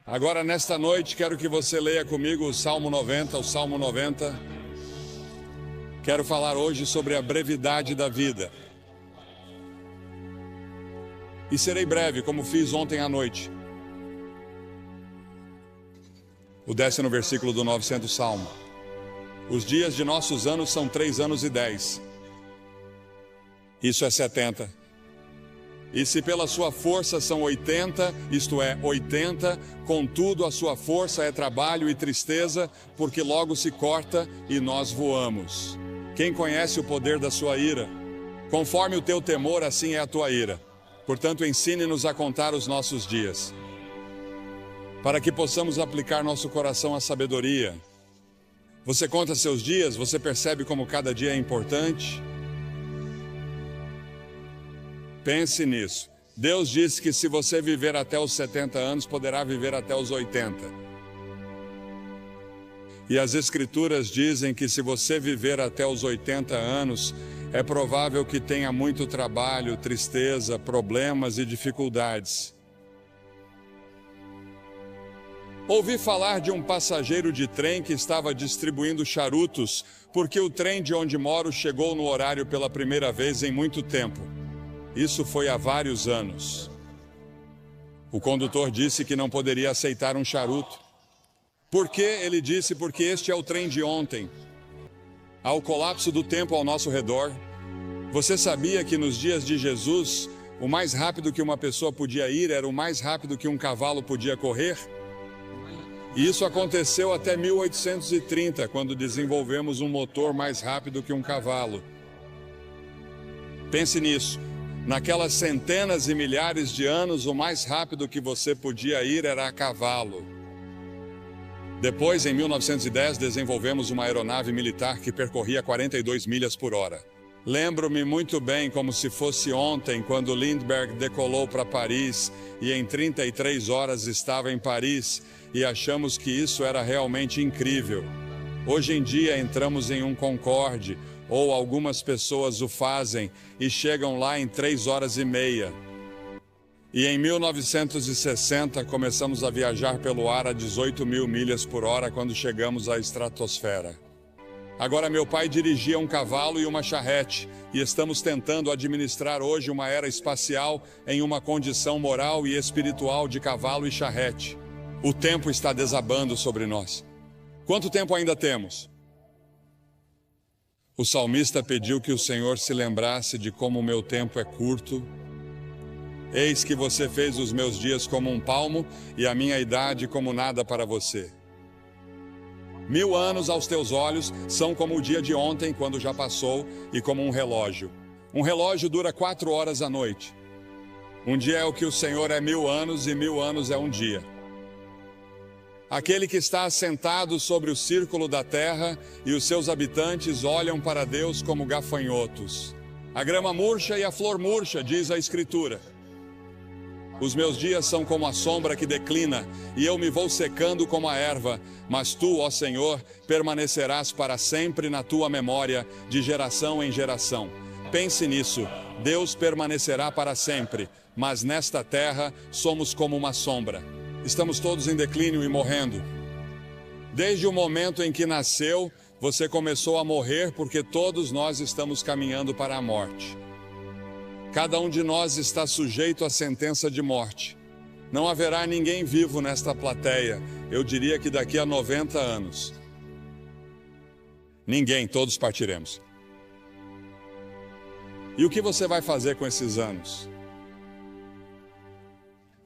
Agora, nesta noite, quero que você leia comigo o Salmo 90, o Salmo 90. Quero falar hoje sobre a brevidade da vida. E serei breve, como fiz ontem à noite. O 10º versículo do 900 Salmo. Os dias de nossos anos são 3 anos e 10. Isso é 70. E se pela sua força são 80, isto é, 80, contudo a sua força é trabalho e tristeza, porque logo se corta e nós voamos. Quem conhece o poder da sua ira? Conforme o teu temor, assim é a tua ira. Portanto, ensine-nos a contar os nossos dias, para que possamos aplicar nosso coração à sabedoria. Você conta seus dias? Você percebe como cada dia é importante? Pense nisso. Deus disse que se você viver até os 70 anos, poderá viver até os 80. E as Escrituras dizem que se você viver até os 80 anos, é provável que tenha muito trabalho, tristeza, problemas e dificuldades. Ouvi falar de um passageiro de trem que estava distribuindo charutos, porque o trem de onde moro chegou no horário pela primeira vez em muito tempo. Isso foi há vários anos. O condutor disse que não poderia aceitar um charuto. Por quê? Ele disse, porque este é o trem de ontem. Há o colapso do tempo ao nosso redor. Você sabia que nos dias de Jesus, o mais rápido que uma pessoa podia ir era o mais rápido que um cavalo podia correr? E isso aconteceu até 1830, quando desenvolvemos um motor mais rápido que um cavalo. Pense nisso. Naquelas centenas e milhares de anos, o mais rápido que você podia ir era a cavalo. Depois, em 1910, desenvolvemos uma aeronave militar que percorria 42 milhas por hora. Lembro-me muito bem, como se fosse ontem, quando Lindbergh decolou para Paris e em 33 horas estava em Paris, e achamos que isso era realmente incrível. Hoje em dia entramos em um Concorde, ou algumas pessoas o fazem e chegam lá em 3 horas e meia. E em 1960 começamos a viajar pelo ar a 18 mil milhas por hora quando chegamos à estratosfera. Agora meu pai dirigia um cavalo e uma charrete e estamos tentando administrar hoje uma era espacial em uma condição moral e espiritual de cavalo e charrete. O tempo está desabando sobre nós. Quanto tempo ainda temos? O salmista pediu que o Senhor se lembrasse de como o meu tempo é curto. Eis que você fez os meus dias como um palmo e a minha idade como nada para você. 1000 anos aos teus olhos são como o dia de ontem, quando já passou, e como um relógio. Um relógio dura 4 horas à noite. Um dia é o que o Senhor é 1000 anos e 1000 anos é um dia. Aquele que está assentado sobre o círculo da terra e os seus habitantes olham para Deus como gafanhotos. A grama murcha e a flor murcha, diz a Escritura. Os meus dias são como a sombra que declina, e eu me vou secando como a erva, mas tu, ó Senhor, permanecerás para sempre na tua memória, de geração em geração. Pense nisso, Deus permanecerá para sempre, mas nesta terra somos como uma sombra. Estamos todos em declínio e morrendo. Desde o momento em que nasceu, você começou a morrer, porque todos nós estamos caminhando para a morte. Cada um de nós está sujeito à sentença de morte. Não haverá ninguém vivo nesta plateia, eu diria que daqui a 90 anos. Ninguém, todos partiremos. E o que você vai fazer com esses anos?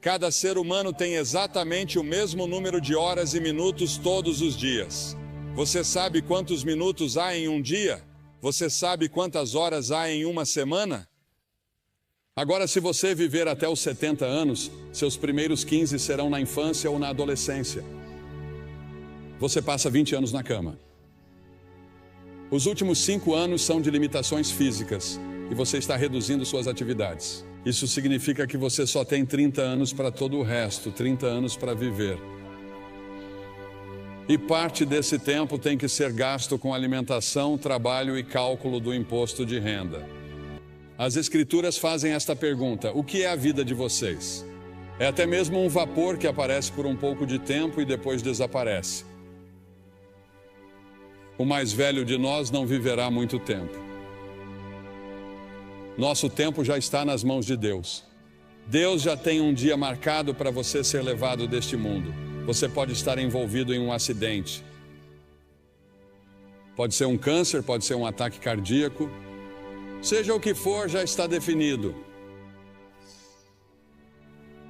Cada ser humano tem exatamente o mesmo número de horas e minutos todos os dias. Você sabe quantos minutos há em um dia? Você sabe quantas horas há em uma semana? Agora, se você viver até os 70 anos, seus primeiros 15 serão na infância ou na adolescência. Você passa 20 anos na cama. Os últimos 5 anos são de limitações físicas e você está reduzindo suas atividades. Isso significa que você só tem 30 anos para todo o resto, 30 anos para viver. E parte desse tempo tem que ser gasto com alimentação, trabalho e cálculo do imposto de renda. As Escrituras fazem esta pergunta: o que é a vida de vocês? É até mesmo um vapor que aparece por um pouco de tempo e depois desaparece. O mais velho de nós não viverá muito tempo. Nosso tempo já está nas mãos de Deus. Deus já tem um dia marcado para você ser levado deste mundo. Você pode estar envolvido em um acidente. Pode ser um câncer, pode ser um ataque cardíaco. Seja o que for, já está definido.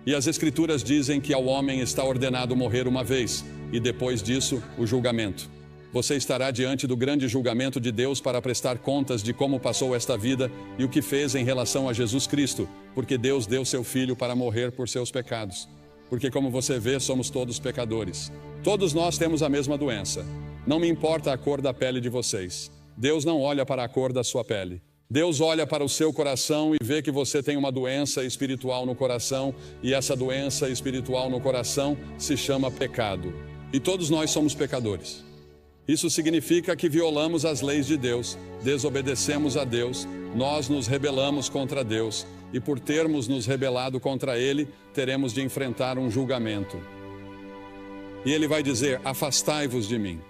E as Escrituras dizem que ao homem está ordenado morrer uma vez, e depois disso, o julgamento. Você estará diante do grande julgamento de Deus para prestar contas de como passou esta vida e o que fez em relação a Jesus Cristo, porque Deus deu seu Filho para morrer por seus pecados. Porque, como você vê, somos todos pecadores. Todos nós temos a mesma doença. Não me importa a cor da pele de vocês. Deus não olha para a cor da sua pele. Deus olha para o seu coração e vê que você tem uma doença espiritual no coração, e essa doença espiritual no coração se chama pecado. E todos nós somos pecadores. Isso significa que violamos as leis de Deus, desobedecemos a Deus, nós nos rebelamos contra Deus, e por termos nos rebelado contra Ele, teremos de enfrentar um julgamento. E Ele vai dizer: afastai-vos de mim.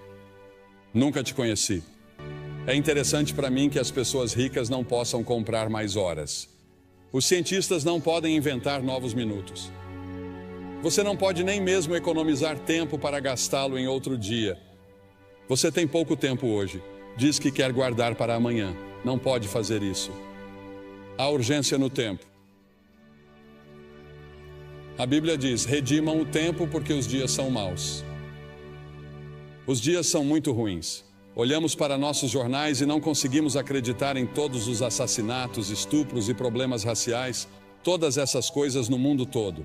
Nunca te conheci. É interessante para mim que as pessoas ricas não possam comprar mais horas. Os cientistas não podem inventar novos minutos. Você não pode nem mesmo economizar tempo para gastá-lo em outro dia. Você tem pouco tempo hoje. Diz que quer guardar para amanhã. Não pode fazer isso. Há urgência no tempo. A Bíblia diz: redimam o tempo porque os dias são maus. Os dias são muito ruins. Olhamos para nossos jornais e não conseguimos acreditar em todos os assassinatos, estupros e problemas raciais, todas essas coisas no mundo todo.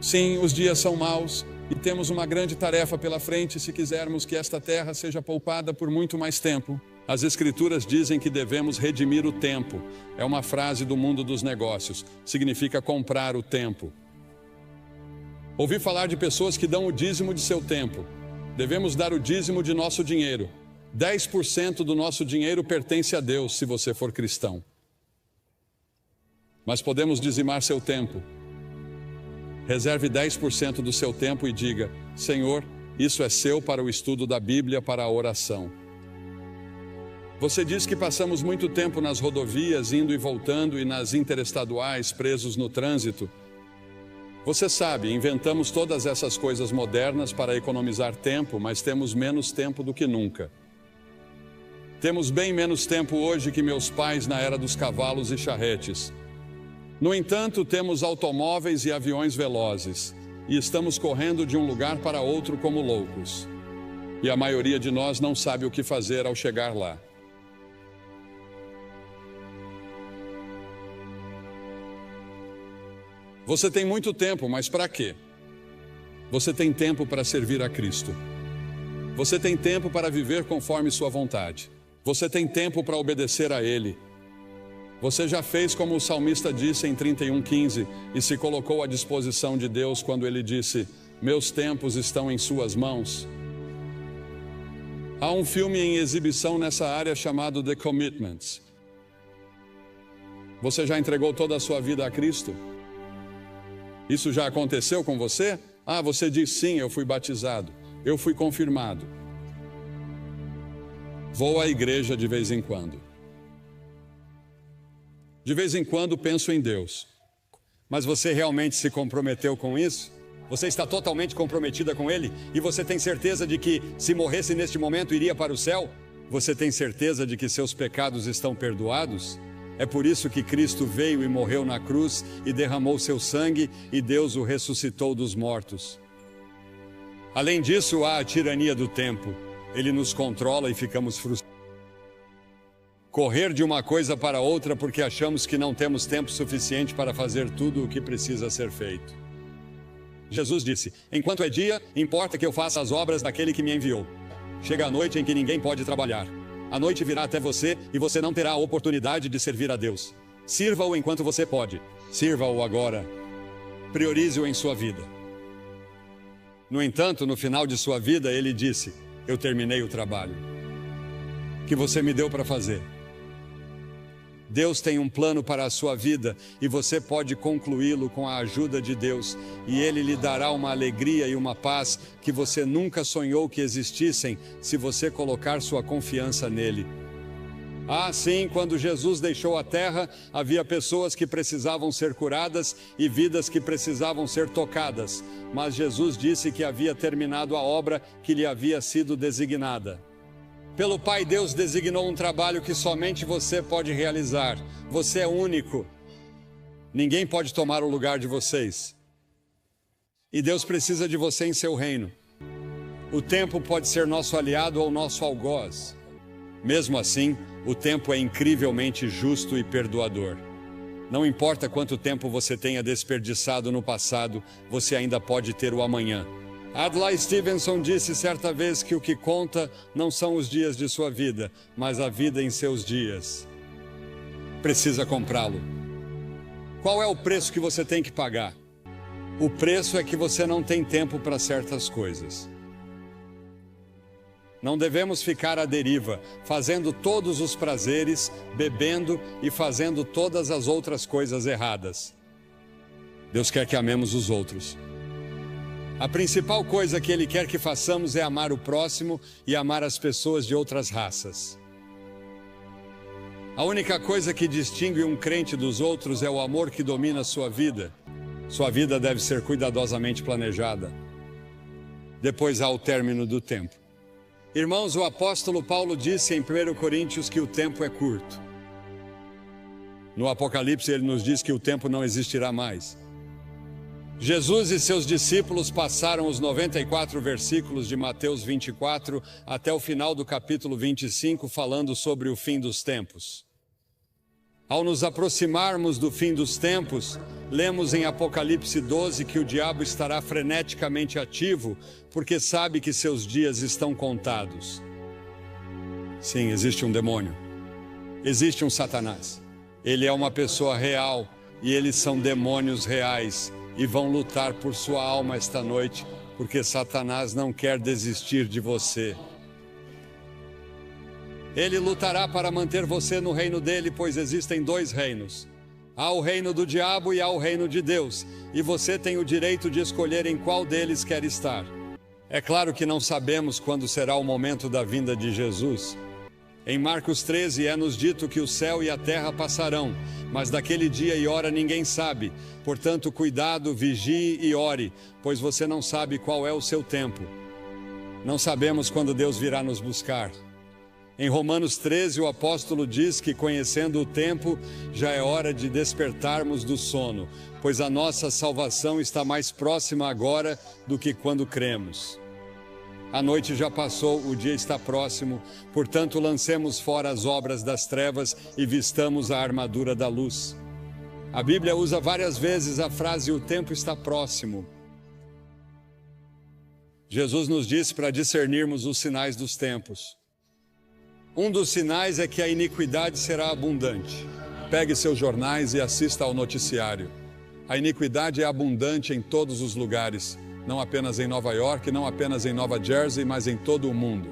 Sim, os dias são maus e temos uma grande tarefa pela frente se quisermos que esta terra seja poupada por muito mais tempo. As Escrituras dizem que devemos redimir o tempo. É uma frase do mundo dos negócios. Significa comprar o tempo. Ouvi falar de pessoas que dão o dízimo de seu tempo. Devemos dar o dízimo de nosso dinheiro. 10% do nosso dinheiro pertence a Deus, se você for cristão. Mas podemos dizimar seu tempo. Reserve 10% do seu tempo e diga: Senhor, isso é seu para o estudo da Bíblia, para a oração. Você diz que passamos muito tempo nas rodovias, indo e voltando, e nas interestaduais, presos no trânsito. Você sabe, inventamos todas essas coisas modernas para economizar tempo, mas temos menos tempo do que nunca. Temos bem menos tempo hoje que meus pais na era dos cavalos e charretes. No entanto, temos automóveis e aviões velozes, e estamos correndo de um lugar para outro como loucos. E a maioria de nós não sabe o que fazer ao chegar lá. Você tem muito tempo, mas para quê? Você tem tempo para servir a Cristo. Você tem tempo para viver conforme sua vontade. Você tem tempo para obedecer a Ele. Você já fez como o salmista disse em 31:15 e se colocou à disposição de Deus quando ele disse: meus tempos estão em suas mãos. Há um filme em exibição nessa área chamado The Commitments. Você já entregou toda a sua vida a Cristo? Isso já aconteceu com você? Ah, você diz sim, eu fui batizado, eu fui confirmado. Vou à igreja de vez em quando. De vez em quando penso em Deus. Mas você realmente se comprometeu com isso? Você está totalmente comprometida com Ele? E você tem certeza de que, se morresse neste momento, iria para o céu? Você tem certeza de que seus pecados estão perdoados? É por isso que Cristo veio e morreu na cruz e derramou seu sangue e Deus o ressuscitou dos mortos. Além disso, há a tirania do tempo. Ele nos controla e ficamos frustrados. Correr de uma coisa para outra porque achamos que não temos tempo suficiente para fazer tudo o que precisa ser feito. Jesus disse: enquanto é dia, importa que eu faça as obras daquele que me enviou. Chega a noite em que ninguém pode trabalhar. A noite virá até você e você não terá a oportunidade de servir a Deus. Sirva-o enquanto você pode. Sirva-o agora. Priorize-o em sua vida. No entanto, no final de sua vida, ele disse: eu terminei o trabalho que você me deu para fazer. Deus tem um plano para a sua vida e você pode concluí-lo com a ajuda de Deus, e Ele lhe dará uma alegria e uma paz que você nunca sonhou que existissem se você colocar sua confiança nele. Ah, sim, quando Jesus deixou a terra, havia pessoas que precisavam ser curadas e vidas que precisavam ser tocadas, mas Jesus disse que havia terminado a obra que lhe havia sido designada. Pelo Pai, Deus designou um trabalho que somente você pode realizar. Você é único. Ninguém pode tomar o lugar de vocês. E Deus precisa de você em seu reino. O tempo pode ser nosso aliado ou nosso algoz. Mesmo assim, o tempo é incrivelmente justo e perdoador. Não importa quanto tempo você tenha desperdiçado no passado, você ainda pode ter o amanhã. Adlai Stevenson disse certa vez que o que conta não são os dias de sua vida, mas a vida em seus dias. Precisa comprá-lo. Qual é o preço que você tem que pagar? O preço é que você não tem tempo para certas coisas. Não devemos ficar à deriva, fazendo todos os prazeres, bebendo e fazendo todas as outras coisas erradas. Deus quer que amemos os outros. A principal coisa que Ele quer que façamos é amar o próximo e amar as pessoas de outras raças. A única coisa que distingue um crente dos outros é o amor que domina a sua vida. Sua vida deve ser cuidadosamente planejada. Depois há o término do tempo. Irmãos, o apóstolo Paulo disse em 1 Coríntios que o tempo é curto. No Apocalipse ele nos diz que o tempo não existirá mais. Jesus e seus discípulos passaram os 94 versículos de Mateus 24 até o final do capítulo 25 falando sobre o fim dos tempos. Ao nos aproximarmos do fim dos tempos, lemos em Apocalipse 12 que o diabo estará freneticamente ativo porque sabe que seus dias estão contados. Sim, existe um demônio. Existe um Satanás. Ele é uma pessoa real e eles são demônios reais. E vão lutar por sua alma esta noite, porque Satanás não quer desistir de você. Ele lutará para manter você no reino dele, pois existem dois reinos. Há o reino do diabo e há o reino de Deus, e você tem o direito de escolher em qual deles quer estar. É claro que não sabemos quando será o momento da vinda de Jesus. Em Marcos 13 é-nos dito que o céu e a terra passarão, mas daquele dia e hora ninguém sabe. Portanto, cuidado, vigie e ore, pois você não sabe qual é o seu tempo. Não sabemos quando Deus virá nos buscar. Em Romanos 13, o apóstolo diz que, conhecendo o tempo, já é hora de despertarmos do sono, pois a nossa salvação está mais próxima agora do que quando cremos. A noite já passou, o dia está próximo, portanto lancemos fora as obras das trevas e vistamos a armadura da luz. A Bíblia usa várias vezes a frase "o tempo está próximo". Jesus nos disse para discernirmos os sinais dos tempos. Um dos sinais é que a iniquidade será abundante. Pegue seus jornais e assista ao noticiário. A iniquidade é abundante em todos os lugares. Não apenas em Nova York, não apenas em Nova Jersey, mas em todo o mundo.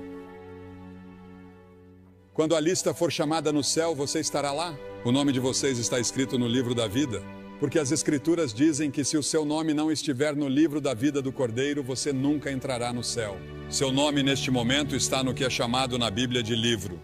Quando a lista for chamada no céu, você estará lá? O nome de vocês está escrito no livro da vida? Porque as Escrituras dizem que se o seu nome não estiver no livro da vida do Cordeiro, você nunca entrará no céu. Seu nome neste momento está no que é chamado na Bíblia de livro.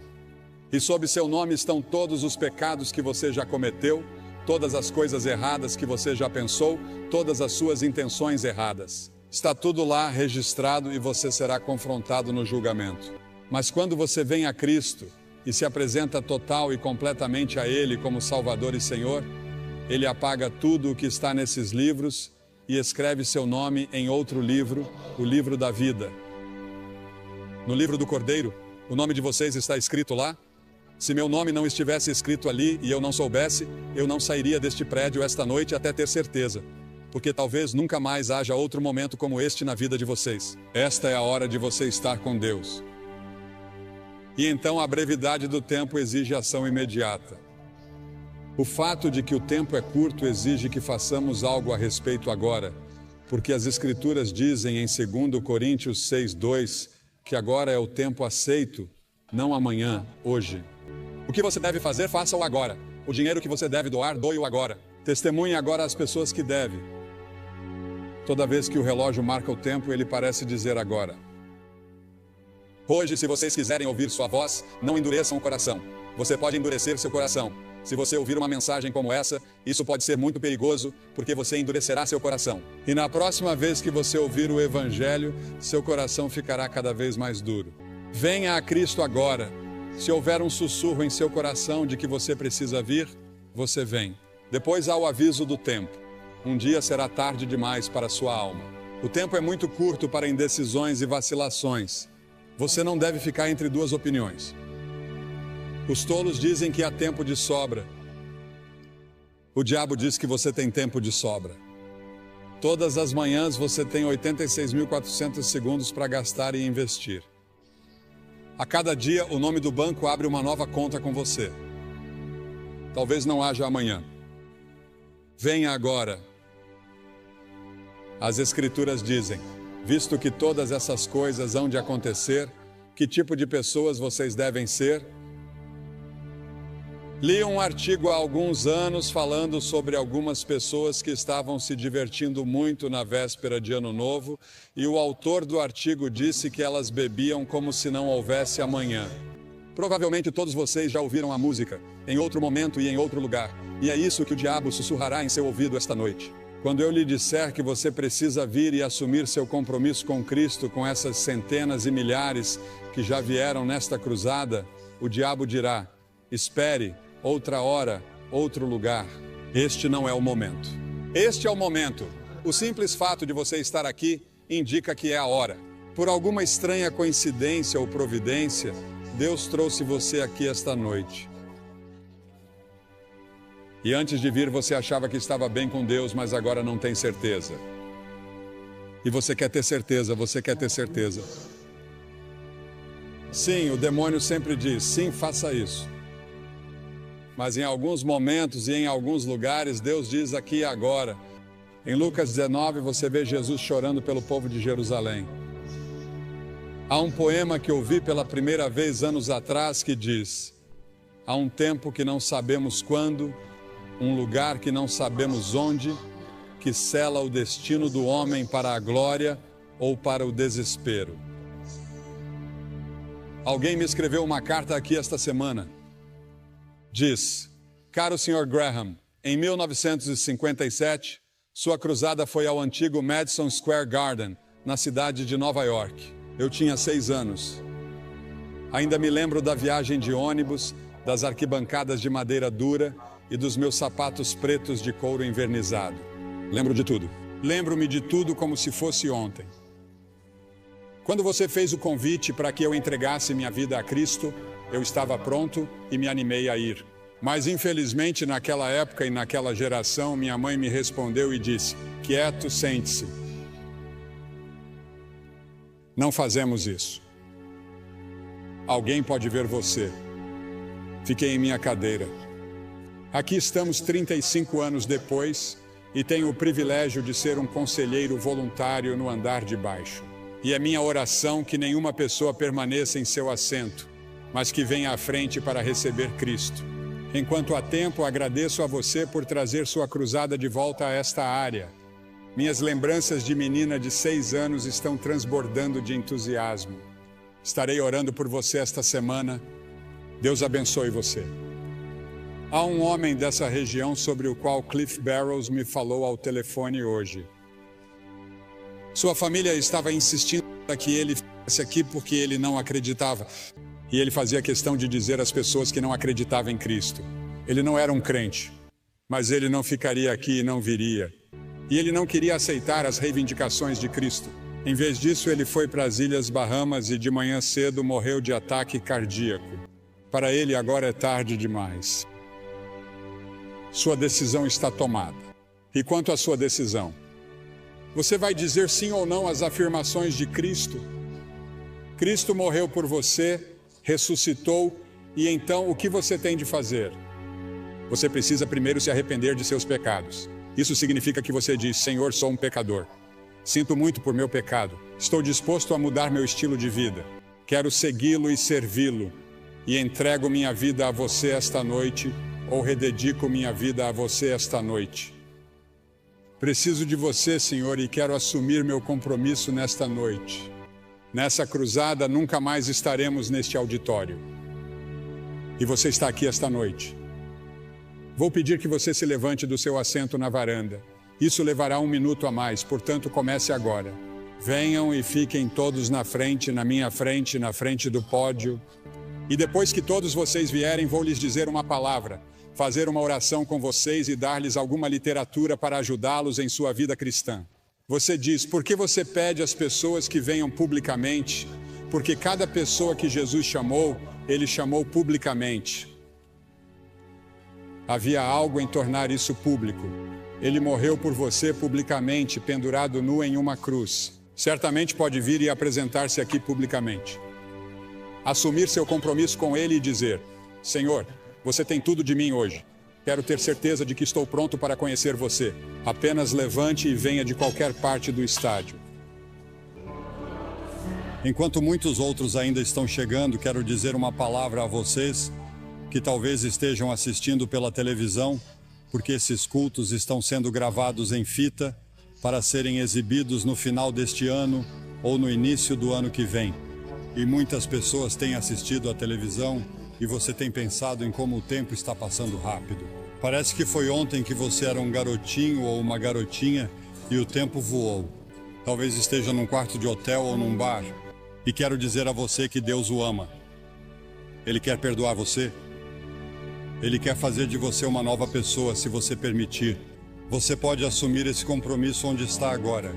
E sob seu nome estão todos os pecados que você já cometeu, todas as coisas erradas que você já pensou, todas as suas intenções erradas. Está tudo lá registrado e você será confrontado no julgamento. Mas quando você vem a Cristo e se apresenta total e completamente a Ele como Salvador e Senhor, Ele apaga tudo o que está nesses livros e escreve seu nome em outro livro, o livro da vida. No livro do Cordeiro, o nome de vocês está escrito lá? Se meu nome não estivesse escrito ali e eu não soubesse, eu não sairia deste prédio esta noite até ter certeza. Porque talvez nunca mais haja outro momento como este na vida de vocês. Esta é a hora de você estar com Deus. E então a brevidade do tempo exige ação imediata. O fato de que o tempo é curto exige que façamos algo a respeito agora, porque as Escrituras dizem em 2 Coríntios 6:2 que agora é o tempo aceito, não amanhã, hoje. O que você deve fazer, faça-o agora. O dinheiro que você deve doar, doe-o agora. Testemunhe agora às pessoas que deve. Toda vez que o relógio marca o tempo, ele parece dizer agora. Hoje, se vocês quiserem ouvir sua voz, não endureçam o coração. Você pode endurecer seu coração. Se você ouvir uma mensagem como essa, isso pode ser muito perigoso, porque você endurecerá seu coração. E na próxima vez que você ouvir o Evangelho, seu coração ficará cada vez mais duro. Venha a Cristo agora. Se houver um sussurro em seu coração de que você precisa vir, você vem. Depois há o aviso do tempo. Um dia será tarde demais para sua alma. O tempo é muito curto para indecisões e vacilações. Você não deve ficar entre duas opiniões. Os tolos dizem que há tempo de sobra. O diabo diz que você tem tempo de sobra. Todas as manhãs você tem 86.400 segundos para gastar e investir. A cada dia, o nome do banco abre uma nova conta com você. Talvez não haja amanhã. Venha agora. As Escrituras dizem, visto que todas essas coisas hão de acontecer, que tipo de pessoas vocês devem ser? Li um artigo há alguns anos falando sobre algumas pessoas que estavam se divertindo muito na véspera de Ano Novo, e o autor do artigo disse que elas bebiam como se não houvesse amanhã. Provavelmente todos vocês já ouviram a música, em outro momento e em outro lugar, e é isso que o diabo sussurrará em seu ouvido esta noite. Quando eu lhe disser que você precisa vir e assumir seu compromisso com Cristo, com essas centenas e milhares que já vieram nesta cruzada, o diabo dirá, espere, outra hora, outro lugar. Este não é o momento. Este é o momento. O simples fato de você estar aqui indica que é a hora. Por alguma estranha coincidência ou providência, Deus trouxe você aqui esta noite. E antes de vir você achava que estava bem com Deus, mas agora não tem certeza. E você quer ter certeza, você quer ter certeza. Sim, o demônio sempre diz, sim, faça isso. Mas em alguns momentos e em alguns lugares, Deus diz aqui e agora. Em Lucas 19, você vê Jesus chorando pelo povo de Jerusalém. Há um poema que ouvi pela primeira vez anos atrás que diz: há um tempo que não sabemos quando, um lugar que não sabemos onde, que sela o destino do homem para a glória ou para o desespero. Alguém me escreveu uma carta aqui esta semana. Diz, caro Sr. Graham, em 1957, sua cruzada foi ao antigo Madison Square Garden, na cidade de Nova York. Eu tinha 6 anos. Ainda me lembro da viagem de ônibus, das arquibancadas de madeira dura e dos meus sapatos pretos de couro envernizado. Lembro de tudo. Lembro-me de tudo como se fosse ontem. Quando você fez o convite para que eu entregasse minha vida a Cristo, eu estava pronto e me animei a ir. Mas infelizmente naquela época e naquela geração, minha mãe me respondeu e disse, quieto, sente-se. Não fazemos isso. Alguém pode ver você. Fiquei em minha cadeira. Aqui estamos 35 anos depois e tenho o privilégio de ser um conselheiro voluntário no andar de baixo. E é minha oração que nenhuma pessoa permaneça em seu assento, mas que venha à frente para receber Cristo. Enquanto há tempo, agradeço a você por trazer sua cruzada de volta a esta área. Minhas lembranças de menina de 6 anos estão transbordando de entusiasmo. Estarei orando por você esta semana. Deus abençoe você. Há um homem dessa região sobre o qual Cliff Barrows me falou ao telefone hoje. Sua família estava insistindo para que ele viesse aqui porque ele não acreditava. E ele fazia questão de dizer às pessoas que não acreditavam em Cristo. Ele não era um crente, mas ele não ficaria aqui e não viria. E ele não queria aceitar as reivindicações de Cristo. Em vez disso, ele foi para as Ilhas Bahamas e de manhã cedo morreu de ataque cardíaco. Para ele, agora é tarde demais. Sua decisão está tomada. E quanto à sua decisão? Você vai dizer sim ou não às afirmações de Cristo? Cristo morreu por você, ressuscitou, e então o que você tem de fazer? Você precisa primeiro se arrepender de seus pecados. Isso significa que você diz, Senhor, sou um pecador. Sinto muito por meu pecado. Estou disposto a mudar meu estilo de vida. Quero segui-lo e servi-lo. E entrego minha vida a você esta noite, ou rededico minha vida a você esta noite. Preciso de você, Senhor, e quero assumir meu compromisso nesta noite. Nessa cruzada, nunca mais estaremos neste auditório. E você está aqui esta noite. Vou pedir que você se levante do seu assento na varanda. Isso levará 1 minuto a mais, portanto, comece agora. Venham e fiquem todos na frente, na minha frente, na frente do pódio. E depois que todos vocês vierem, vou lhes dizer uma palavra, fazer uma oração com vocês e dar-lhes alguma literatura para ajudá-los em sua vida cristã. Você diz, por que você pede às pessoas que venham publicamente? Porque cada pessoa que Jesus chamou, ele chamou publicamente. Havia algo em tornar isso público. Ele morreu por você publicamente, pendurado nu em uma cruz. Certamente pode vir e apresentar-se aqui publicamente. Assumir seu compromisso com ele e dizer, Senhor, você tem tudo de mim hoje. Quero ter certeza de que estou pronto para conhecer você. Apenas levante e venha de qualquer parte do estádio. Enquanto muitos outros ainda estão chegando, quero dizer uma palavra a vocês que talvez estejam assistindo pela televisão, porque esses cultos estão sendo gravados em fita para serem exibidos no final deste ano ou no início do ano que vem. E muitas pessoas têm assistido à televisão e você tem pensado em como o tempo está passando rápido. Parece que foi ontem que você era um garotinho ou uma garotinha e o tempo voou. Talvez esteja num quarto de hotel ou num bar. E quero dizer a você que Deus o ama. Ele quer perdoar você. Ele quer fazer de você uma nova pessoa, se você permitir. Você pode assumir esse compromisso onde está agora.